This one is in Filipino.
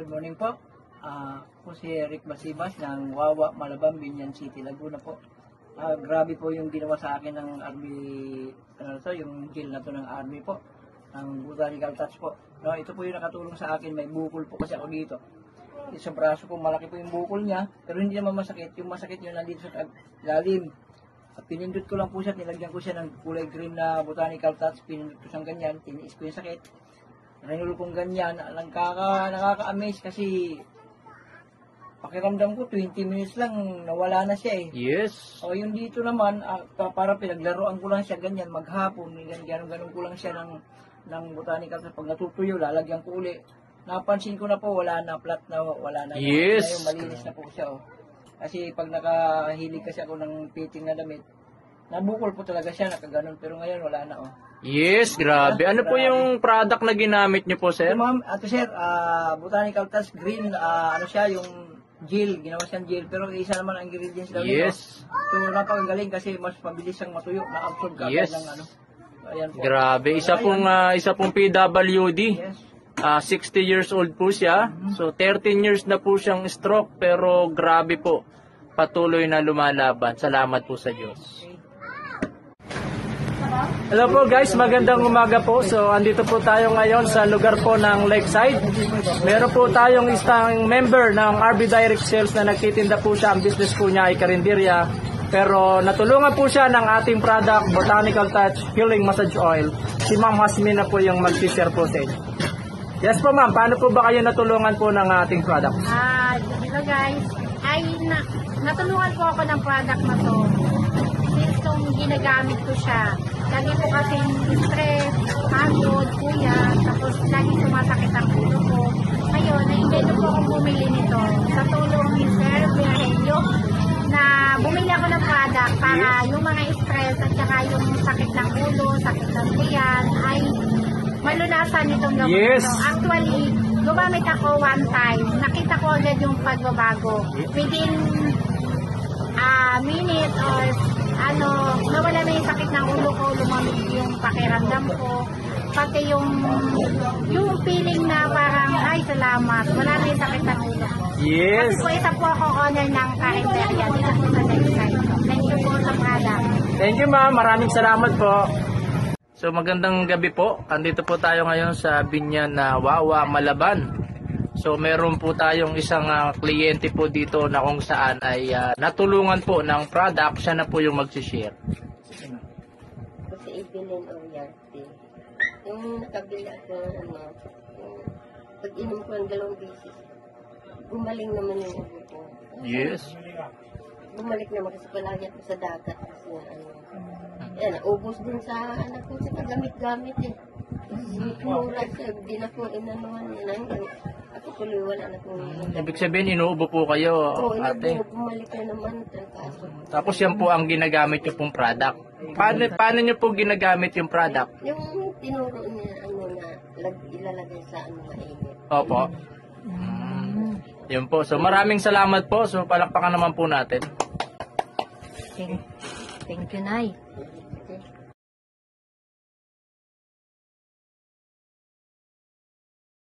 Good morning po. Ako si Eric Basibas ng Wawa, Malabang, Binyan City, Laguna po. Grabe po yung ginawa sa akin ng Army, yung gel na to ng Army po, ng Botanical Touch po. No, ito po yung nakatulong sa akin, may bukol po kasi ako dito. Sa braso ko, malaki po yung bukol niya, pero hindi naman masakit. Yung masakit yun nandito sa lalim. At pinindot ko lang po siya, nilagyan ko siya ng kulay green na Botanical Touch, pinindot ko siyang ganyan, tiniis ko yung sakit. Nangulo kong ganyan, nakaka-amaze kasi pakiramdam ko 20 minutes lang nawala na siya eh. Yes. O yung dito naman, para pinaglaruan ko lang siya ganyan, maghapon, ganun ko lang siya ng botanical sa pag natutuyo, lalagyan ko uli. Napansin ko na po, wala na, flat na, wala na. Yes. Ngayon, malinis na po siya. Oh. Kasi pag nakahilig kasi ako ng fitting na damit, nabukol po talaga siya, nakaganon, pero ngayon wala na. Oh. Yes, grabe. Ano po yung product na ginamit niyo po, sir? Ma'am, sir, Botanical Touch Green, siya, yung gel, ginawa siyang gel, pero isa naman ang ingredients daw nito. Yes. So, napakagaling kasi mas mabilis siyang matuyo, na-absorb ka Yes. ng Ayan po. Grabe. Isa pong PWD. Yes. 60 years old po siya. So, 13 years na po siyang stroke, pero grabe po. Patuloy na lumalaban. Salamat po sa Diyos. Hello po guys, magandang umaga po. So, andito po tayo ngayon sa lugar po ng Lakeside. Meron po tayong isang member ng RB Direct Sales na nagtitinda po siya. Ang business po niya ay karinderya. Pero natulungan po siya ng ating product, Botanical Touch Healing Massage Oil. Si Ma'am Hasmin na po yung mag-share po sa inyo. Yes po ma'am, paano po ba kayo natulungan po ng ating product? Hello guys, natulungan po ako ng product na to. Since nung ginagamit ko siya, lagi po kasi stress, pagod, kuya, tapos lagi sumasakit ang ulo ko. Ngayon, na-invento po akong bumili nito sa tulong ni Sir Virelio na bumili ako ng product para yung mga stress at saka yung sakit ng ulo, sakit ng tiyan ay malunasan itong gamot. Yes. Actually, gumamit ako one time. Nakita ko agad yung pagbabago. Within minute or nawala na yung sakit ng ulo ko, lumamig yung pakiramdam ko. Pati yung feeling na parang, ay salamat, wala na yung sakit ng ulo ko. Yes. Kasi po isa po ako owner ng karinderya dito po sa Lakeside. Thank you po sa product. Thank you ma'am, maraming salamat po. So magandang gabi po. Andito po tayo ngayon sa Binyan na Wawa, Malaban. So meron po tayong isang kliyente po dito na kung saan ay natulungan po ng product. Siya na po yung mag-share. Kasi Evelyn Oriarte. Yung nakabili ako yung pag-inom ko ng 2 beses, gumaling naman yung ubo ko. Yes. Bumalik naman kasi palagi ako sa dagat kasi naubos din sa anak ko sa gamit-gamit eh. Mura siya, hindi na ko inanuhan yan. Ako tuloy wala na kong... Ibig sabihin, inuubo po kayo, ate. Bumalik na naman ang kaso. Tapos yan po ang ginagamit nyo pong product. Paano nyo po ginagamit yung product? Yung tinuro niya, ilalagay sa mainit. Opo. Yun po. So maraming salamat po. So palakpakan naman po natin. Thank you, Nay.